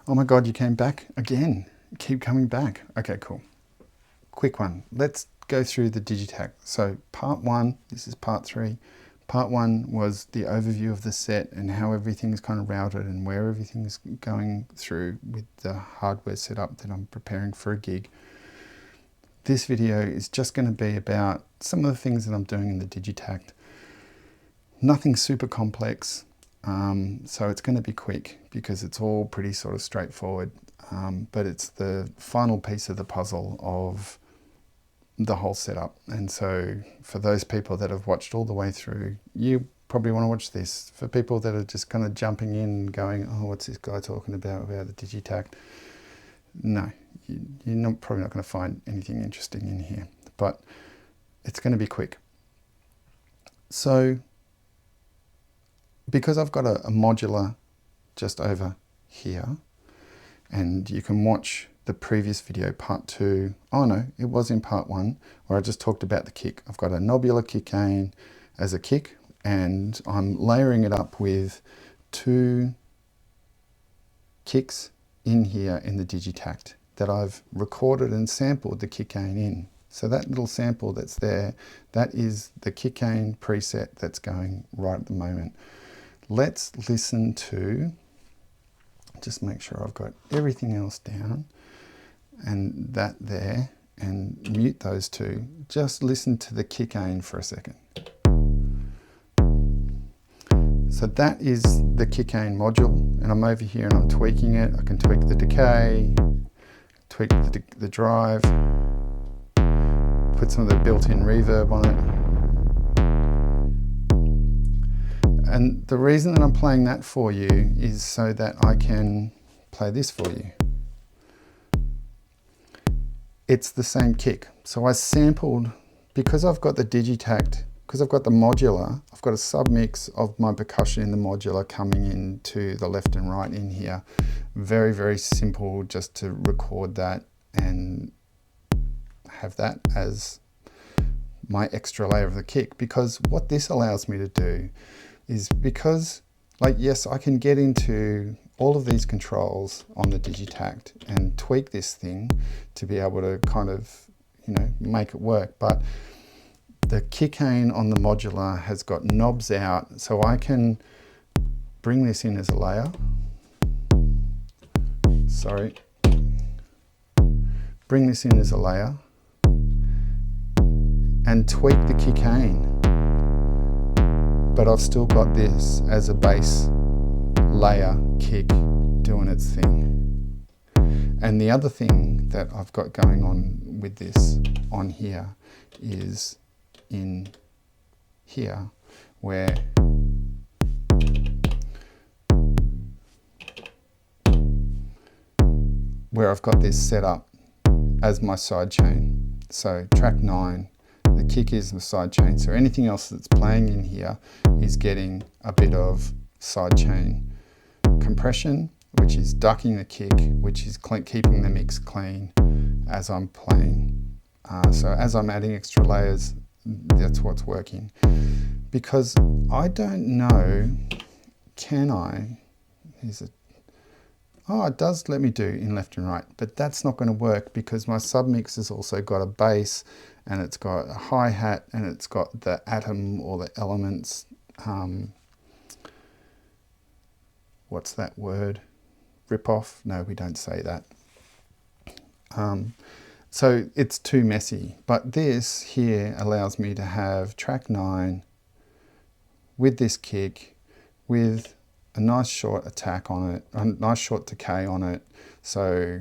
Oh my God, you came back again. You keep coming back. Okay, cool. Quick one. Let's go through the Digitakt. So part one, this is part three. Part one was the overview of the set and how everything is kind of routed and where everything is going through with the hardware setup that I'm preparing for a gig. This video is just going to be about some of the things that I'm doing in the Digitakt. Nothing super complex, so it's going to be quick because it's all pretty sort of straightforward, but it's the final piece of the puzzle of the whole setup. And so for those people that have watched all the way through, you probably want to watch this. For people that are just kind of jumping in and going, oh, what's this guy talking about the Digitakt? No, you're probably not going to find anything interesting in here, but it's going to be quick. So because I've got a modular just over here, and you can watch the previous video, part two. Oh no, it was in part one where I just talked about the kick. I've got a Knobula Kickain as a kick, and I'm layering it up with two kicks in here in the Digitakt that I've recorded and sampled the Kickain in. So that little sample that's there, that is the Kickain preset that's going right at the moment. Let's listen to, just make sure I've got everything else down and that there, and mute those two. Just listen to the Kickain for a second. So that is the Kickain module, and I'm over here and I'm tweaking it. I can tweak the decay, tweak the drive, put some of the built-in reverb on it. And the reason that I'm playing that for you is so that I can play this for you. It's the same kick. So I sampled, because I've got the Digitakt, because I've got the modular, I've got a submix of my percussion in the modular coming into the left and right in here. Very, very simple just to record that and have that as my extra layer of the kick. Because what this allows me to do is, because, like, yes, I can get into all of these controls on the Digitakt and tweak this thing to be able to kind of, make it work. But the Kickain on the modular has got knobs out, so I can bring this in as a layer. Sorry. Bring this in as a layer and tweak the Kickain. But I've still got this as a bass layer kick doing its thing. And the other thing that I've got going on with this on here is in here where I've got this set up as my sidechain. So track 9, the kick is the sidechain. So anything else that's playing in here is getting a bit of sidechain compression, which is ducking the kick, which is keeping the mix clean as I'm playing. So as I'm adding extra layers, that's what's working. Because I don't know, can I? Oh, it does let me do in left and right, but that's not going to work because my submix has also got a bass and it's got a hi-hat and it's got the atom or the elements. What's that word? Rip off? No, we don't say that. So it's too messy, but this here allows me to have track 9 with this kick with a nice short attack on it, a nice short decay on it. So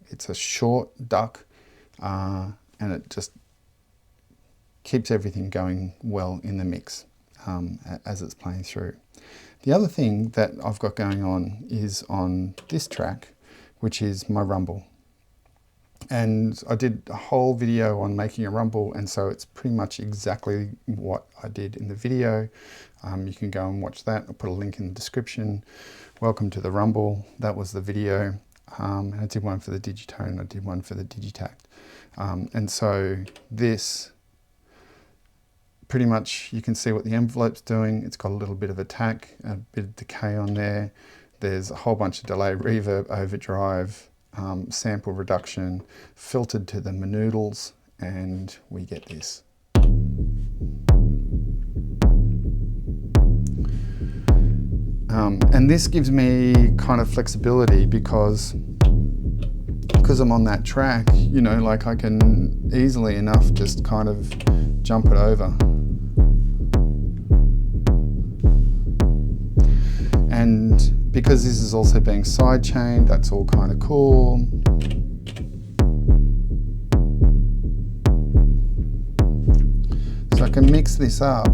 it's a short duck, and it just keeps everything going well in the mix as it's playing through. The other thing that I've got going on is on this track, which is my rumble. And I did a whole video on making a rumble, and so it's pretty much exactly what I did in the video. You can go and watch that. I'll put a link in the description. Welcome to the rumble. That was the video. I did one for the Digitone, I did one for the Digitakt. And so this, pretty much you can see what the envelope's doing. It's got a little bit of attack, a bit of decay on there. There's a whole bunch of delay, reverb, overdrive, sample reduction, filtered to the manoodles, and we get this. And this gives me kind of flexibility because I'm on that track, you know, like I can easily enough just kind of jump it over. And because this is also being sidechained, that's all kind of cool. So I can mix this up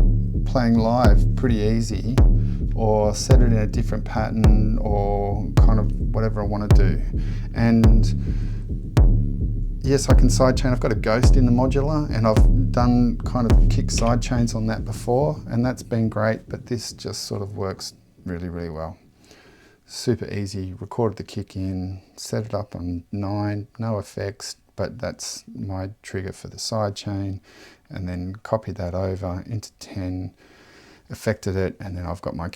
playing live pretty easy, or set it in a different pattern, or kind of whatever I want to do. And yes, I can sidechain. I've got a Ghost in the modular, and I've done kind of kick sidechains on that before, and that's been great, but this just sort of works really, really well. Super easy, recorded the kick in, set it up on 9, no effects, but that's my trigger for the sidechain, and then copied that over into 10, affected it, and then I've got my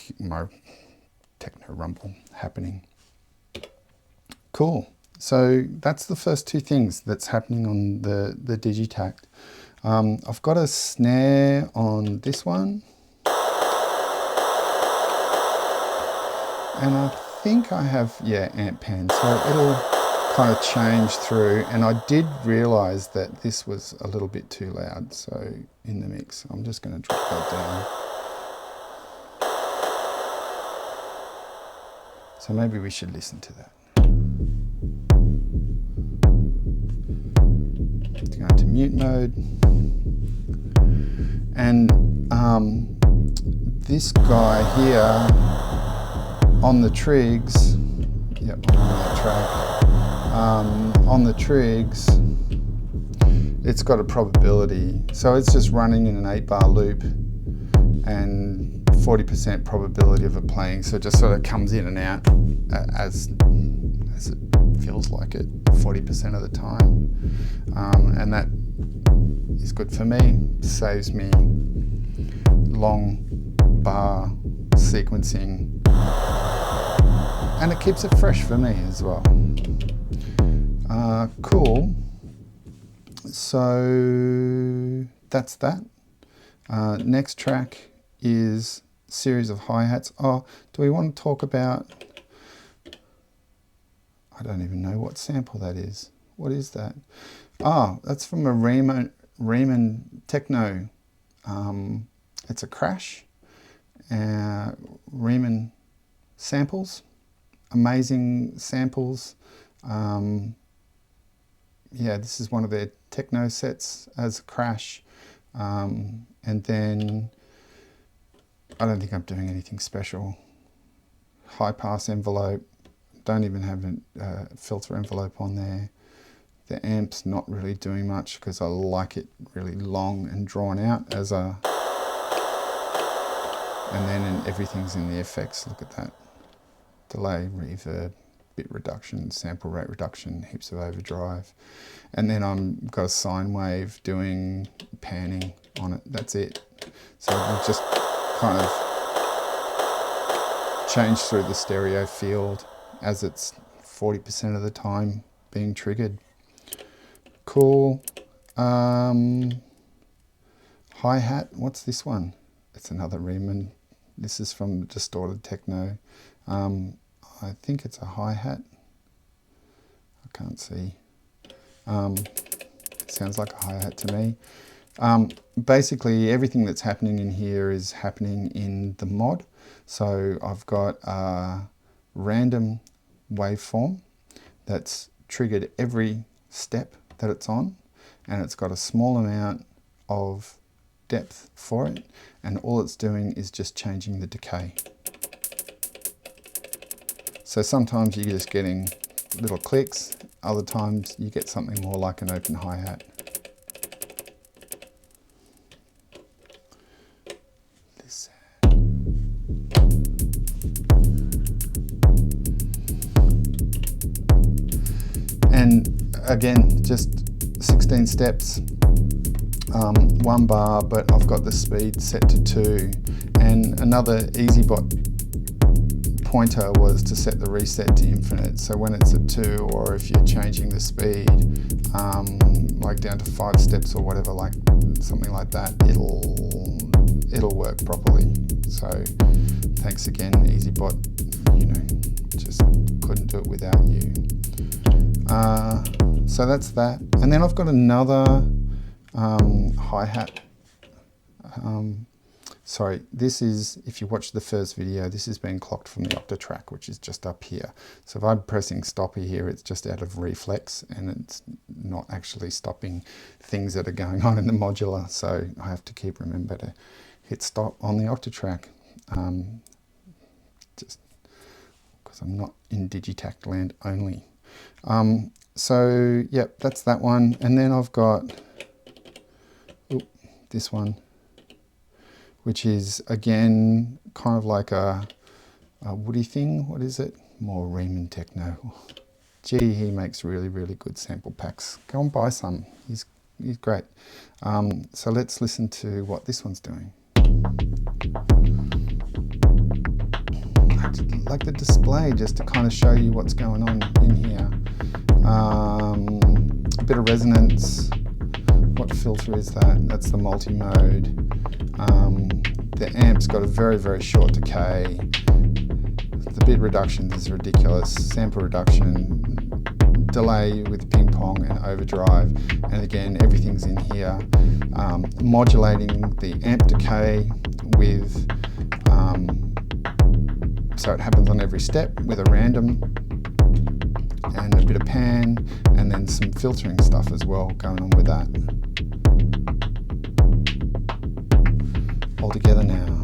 techno rumble happening. Cool. So that's the first two things that's happening on the Digitakt. I've got a snare on this one, and I think I have, yeah, amp pan, so it'll kind of change through. And I did realize that this was a little bit too loud, so in the mix I'm just going to drop that down. So maybe we should listen to that. Go into mute mode. And this guy here on the trigs, yep, I'm on that track. On the trigs, it's got a probability. So it's just running in an 8-bar loop and 40% probability of it playing, so it just sort of comes in and out as it feels like it 40% of the time, and that is good for me. Saves me long bar sequencing, and it keeps it fresh for me as well. Cool. So that's that. Next track is series of hi-hats. Oh, do we want to talk about, I don't even know what sample that is. What is that? Oh, that's from a Riemann Techno. It's a Crash. Riemann samples, amazing samples. Yeah, this is one of their techno sets as a Crash. And then I don't think I'm doing anything special. High pass envelope, don't even have a filter envelope on there. The amp's not really doing much because I like it really long and drawn out as a, and then everything's in the effects. Look at that. Delay, reverb, bit reduction, sample rate reduction, heaps of overdrive. And then I've got a sine wave doing panning on it. That's it. So we'll just kind of change through the stereo field as it's 40% of the time being triggered. Cool. Hi-hat, what's this one? It's another Riemann. This is from Distorted Techno. I think it's a hi-hat. I can't see. It sounds like a hi-hat to me. Basically everything that's happening in here is happening in the mod. So I've got a random waveform that's triggered every step that it's on, and it's got a small amount of depth for it, and all it's doing is just changing the decay. So sometimes you're just getting little clicks, other times you get something more like an open hi-hat. And again, just 16 steps, 1 bar, but I've got the speed set to 2. And another easy pointer was to set the reset to infinite. So when it's at 2, or if you're changing the speed, like down to 5 steps or whatever, like something like that, it'll work properly. So thanks again, EasyBot. You know, just couldn't do it without you. So that's that. And then I've got another hi-hat. Sorry, this is, if you watch the first video, this is being clocked from the Octatrack, which is just up here. So if I'm pressing stop here, it's just out of reflex, and it's not actually stopping things that are going on in the modular. So I have to keep remember to hit stop on the Octatrack, just because I'm not in Digitakt land only. So yep, that's that one. And then I've got this one, which is again kind of like a woody thing. What is it? More Riemann techno. Gee, he makes really, really good sample packs. Go and buy some. He's great. So let's listen to what this one's doing. I like the display just to kind of show you what's going on in here. A bit of resonance. What filter is that? That's the multi-mode. The amp's got a very, very short decay. The bit reduction is ridiculous. Sample reduction, delay with ping pong and overdrive. And again, everything's in here. Modulating the amp decay with, so it happens on every step with a random and a bit of pan, and then some filtering stuff as well going on with that. All together now.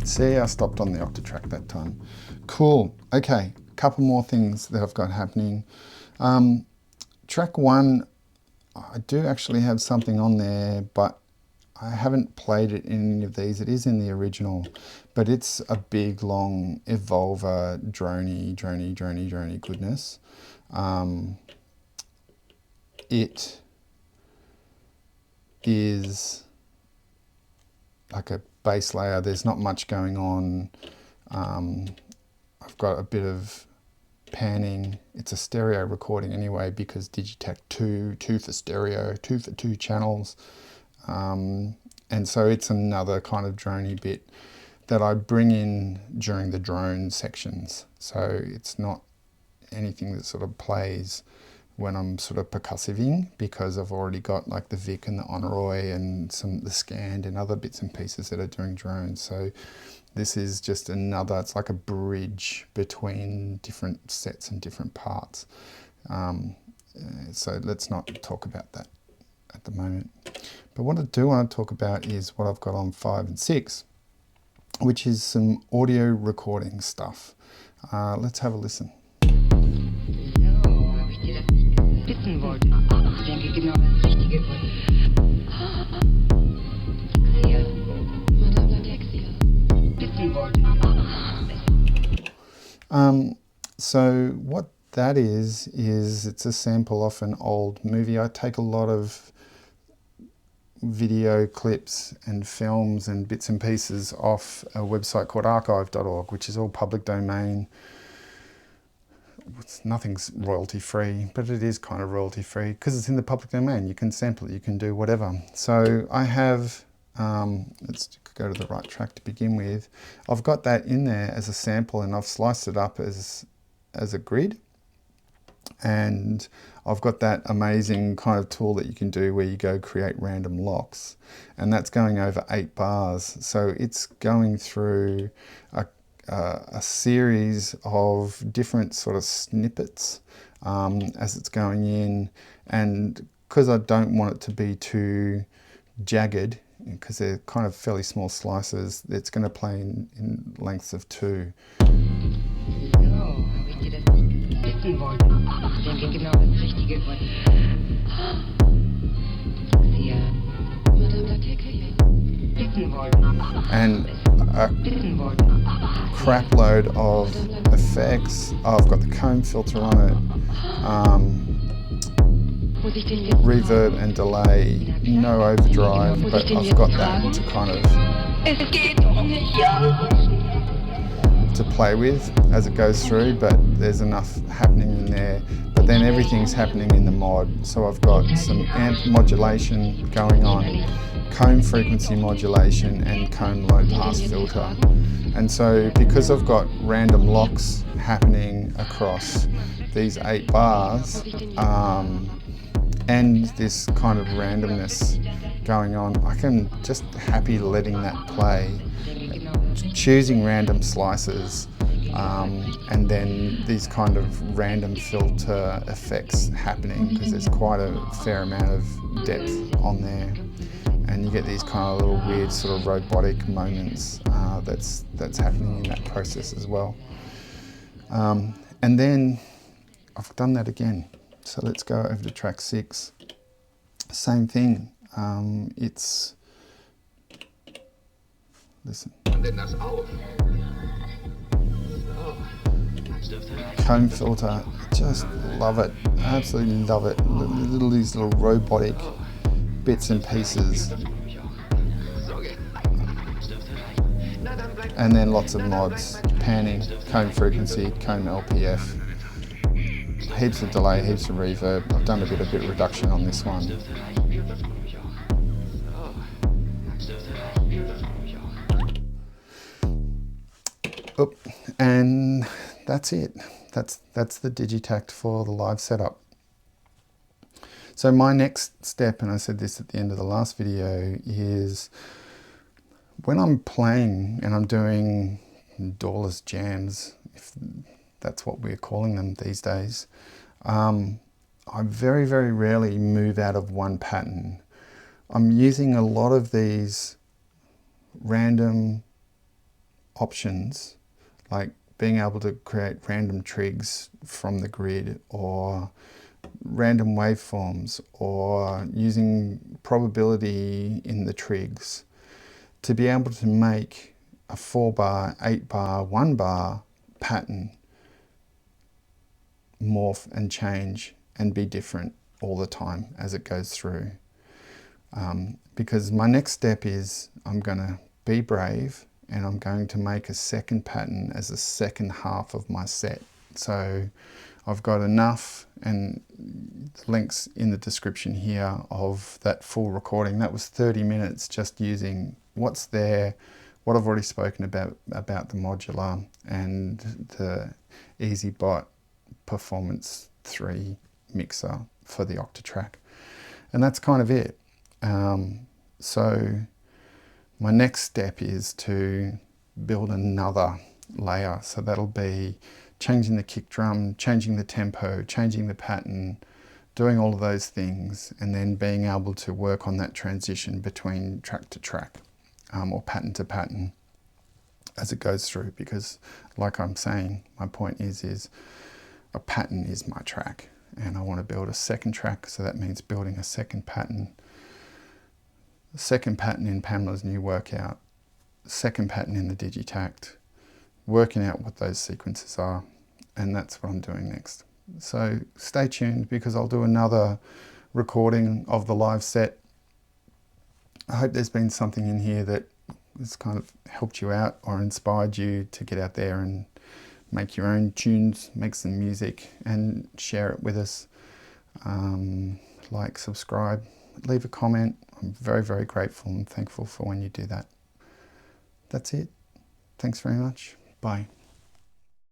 See, I stopped on the Octatrack that time. Cool. Okay, a couple more things that I've got happening. Track 1, I do actually have something on there, but I haven't played it in any of these. It is in the original, but it's a big, long Evolver drony goodness. It is like a bass layer. There's not much going on. I've got a bit of panning. It's a stereo recording anyway, because Digitakt II, 2 for stereo, 2 for 2 channels. And so it's another kind of drony bit that I bring in during the drone sections. So it's not anything that sort of plays when I'm sort of percussiving, because I've already got like the VHIKK and the Onieroi and the Scand and other bits and pieces that are doing drones. So this is just another, it's like a bridge between different sets and different parts. So let's not talk about that at the moment. But what I do want to talk about is what I've got on 5 and 6, which is some audio recording stuff. Let's have a listen. Wissen wollte. Ich denke genau das Richtige wollte. So what that is it's a sample off an old movie. I take a lot of video clips and films and bits and pieces off a website called archive.org, which is all public domain. Nothing's royalty free, but it is kind of royalty free because it's in the public domain. You can sample it, you can do whatever. So I have, let's go to the right track to begin with. I've got that in there as a sample, and I've sliced it up as a grid. And I've got that amazing kind of tool that you can do where you go create random locks, and that's going over 8 bars. So it's going through a series of different sort of snippets as it's going in, and because I don't want it to be too jagged because they're kind of fairly small slices. It's going to play in lengths of 2. So, habe ich dir das nicht wissen wollen. Ich denke genau das Richtige von dir. Madame wissen wollten. And Wissen wollten. crap load of effects. Oh, I've got the comb filter on it, Muss ich den jetzt reverb and delay, no overdrive, but I've got that to kind of Es geht doch nicht, ja. to play with as it goes through, but there's enough happening in there. But then everything's happening in the mod, so I've got some amp modulation going on, comb frequency modulation and comb low pass filter. And so because I've got random locks happening across these 8 bars, and this kind of randomness going on, I can just happy letting that play, choosing random slices, and then these kind of random filter effects happening, because there's quite a fair amount of depth on there, and you get these kind of little weird sort of robotic moments that's happening in that process as well. And then I've done that again. So let's go over to track 6. Same thing. It's, listen. Comb filter, just love it. Absolutely love it. These little robotic bits and pieces. And then lots of mods, panning, comb frequency, comb LPF. Heaps of delay, heaps of reverb. I've done a bit reduction on this one. Oop. And that's it. That's the Digitakt for the live setup. So my next step, and I said this at the end of the last video, is when I'm playing and I'm doing doorless jams, if that's what we're calling them these days, I very, very rarely move out of one pattern. I'm using a lot of these random options, like being able to create random trigs from the grid, or random waveforms, or using probability in the trigs, to be able to make a 4-bar, 8-bar, 1-bar pattern morph and change and be different all the time as it goes through. Because my next step is I'm going to be brave, and I'm going to make a second pattern as a second half of my set. So I've got enough, and links in the description here, of that full recording. That was 30 minutes just using what's there, what I've already spoken about the modular and the EasyBot Performance 3 mixer for the Octatrack. And that's kind of it. So my next step is to build another layer. So that'll be changing the kick drum, changing the tempo, changing the pattern, doing all of those things, and then being able to work on that transition between track to track, or pattern to pattern as it goes through. Because like I'm saying, my point is a pattern is my track, and I want to build a second track. So that means building a second pattern in Pamelas New Workout, second pattern in the Digitakt, working out what those sequences are, and that's what I'm doing next. So stay tuned, because I'll do another recording of the live set. I hope there's been something in here that has kind of helped you out or inspired you to get out there and make your own tunes, make some music, and share it with us. Like, subscribe, leave a comment. I'm very, very grateful and thankful for when you do that. That's it. Thanks very much. Bye.